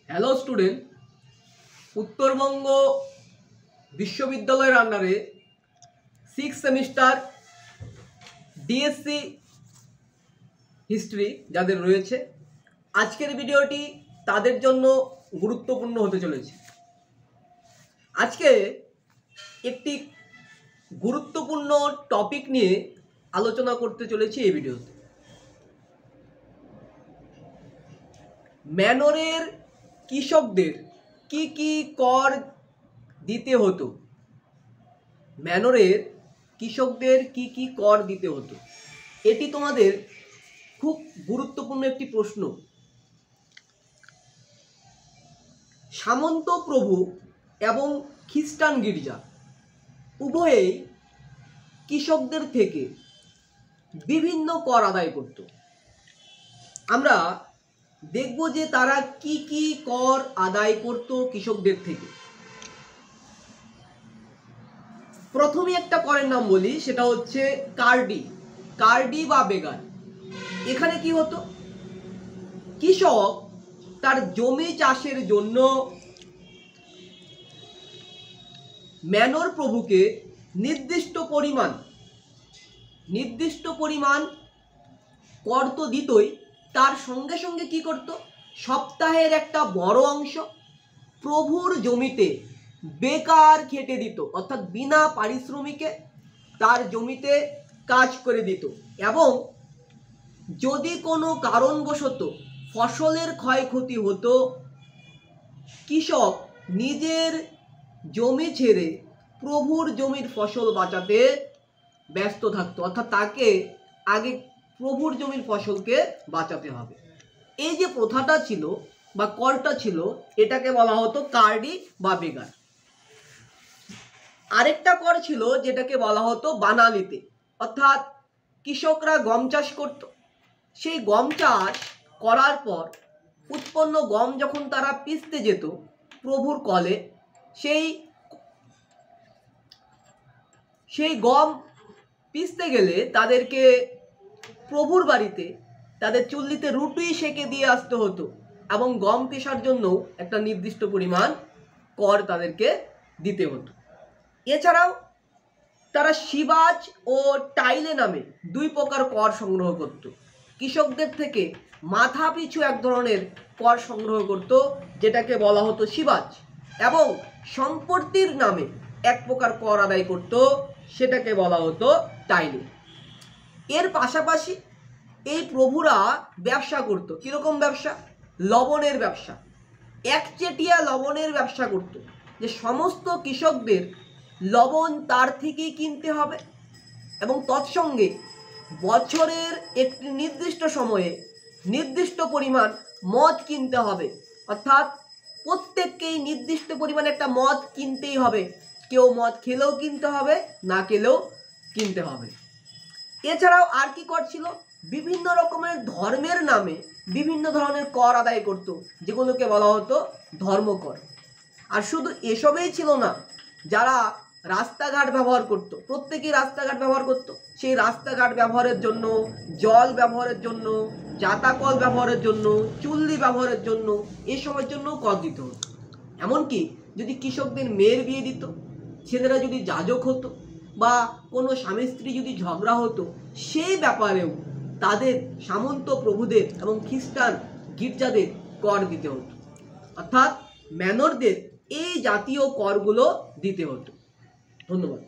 Hello student, Uttarbanga বিশ্ববিদ্যালয়ের আন্ডারে 6 semester DSC history যাদের রয়েছে, আজকের ভিডিওটি তাদের জন্য গুরুত্বপূর্ণ হতে চলেছে। আজকে একটি গুরুত্বপূর্ণ টপিক নিয়ে আলোচনা করতে চলেছি এই ভিডিওতে। ম্যানরের কৃষকদের কি কি কর দিতে হতো, ম্যানরের কৃষকদের কি কি কর দিতে হতো, এটি তোমাদের খুব গুরুত্বপূর্ণ একটি প্রশ্ন। সামন্ত প্রভু এবং খ্রিস্টান গির্জা উভয়েই কৃষকদের থেকে বিভিন্ন কর আদায় করত। আমরা দেখব যে তারা কি কি কর আদায় করত কৃষকদের থেকে। প্রথমে একটা করের নাম বলি, সেটা হচ্ছে কার্ডি বা বেগার। এখানে কি হতো, কৃষক তার জমি চাষের জন্য ম্যানর প্রভুকে নির্দিষ্ট পরিমাণ কর তো দিতই, তার সঙ্গে সঙ্গে কি করত, সপ্তাহের একটা বড় অংশ প্রভুর জমিতে বেকার খেটে দিত, অর্থাৎ বিনা পারিশ্রমিকে তার জমিতে কাজ করে দিত। এবং যদি কোনো কারণবশত ফসলের ক্ষয়ক্ষতি হতো, কৃষক নিজের জমি ছেড়ে প্রভুর জমির ফসল বাঁচাতে ব্যস্ত থাকতো, অর্থাৎ তাকে আগে প্রভুর জমির ফসলকে বাঁচাতে হবে। এই যে প্রথাটা ছিল বা করটা ছিল, এটাকে বলা হতো কার্ডি বা বেগার। আরেকটা কর ছিল যেটাকে বলা হতো বানালিতে, অর্থাৎ কৃষকরা গম চাষ করত। সেই গম চাষ করার পর উৎপন্ন গম যখন তারা পিষতে যেত প্রভুর কলে, সেই গম পিষতে গেলে তাদেরকে প্রভুর বাড়িতে তাদের চুল্লিতে রুটি সেকে দিয়ে আসতে হতো, এবং গম পেশার জন্য একটা নির্দিষ্ট পরিমাণ কর তাদেরকে দিতে হতো। এছাড়াও তারা শিবাজ ও টাইলে নামে দুই প্রকার কর সংগ্রহ করত। কৃষকদের থেকে মাথা পিছু এক ধরনের কর সংগ্রহ করত, যেটাকে বলা হতো শিবাজ, এবং সম্পত্তির নামে এক প্রকার কর আদায় করত, সেটাকে বলা হতো টাইলে। এর পাশাপাশি এই প্রভুরা ব্যবসা করত। কিরকম ব্যবসা? লবণের ব্যবসা, একচেটিয়া লবণের ব্যবসা করত, যে সমস্ত কৃষকদের লবণ তার থেকেই কিনতে হবে, এবং তৎসঙ্গে বছরের একটি নির্দিষ্ট সময়ে নির্দিষ্ট পরিমাণ মদ কিনতে হবে, অর্থাৎ প্রত্যেককেই নির্দিষ্ট পরিমাণে একটা মদ কিনতেই হবে। কেউ মদ খেলেও কিনতে হবে, না খেলেও কিনতে হবে। এছাড়াও আর কি কর ছিল, বিভিন্ন রকমের ধর্মের নামে বিভিন্ন ধরনের কর আদায় করত, যেগুলোকে বলা হতো ধর্মকর। আর শুধু এসবেই ছিল না, যারা রাস্তাঘাট ব্যবহার করত, প্রত্যেকেই রাস্তাঘাট ব্যবহার করত, সেই রাস্তাঘাট ব্যবহারের জন্য, জল ব্যবহারের জন্য, জাতাকল ব্যবহারের জন্য, চুল্লি ব্যবহারের জন্য, এসবের জন্য কর দিতে হতো। এমনকি যদি কৃষকদের মেয়ের বিয়ে দিত, ছেলেরা যদি যাজক হতো, বা কোনো স্বামী স্ত্রী যদি ঝগড়া হতো, সেই ব্যাপারেও তাদের সামন্ত প্রভুদের এবং খ্রিস্টান গির্জাদের কর দিতে হতো। অর্থাৎ ম্যানরদের এই জাতীয় করগুলো দিতে হতো। ধন্যবাদ।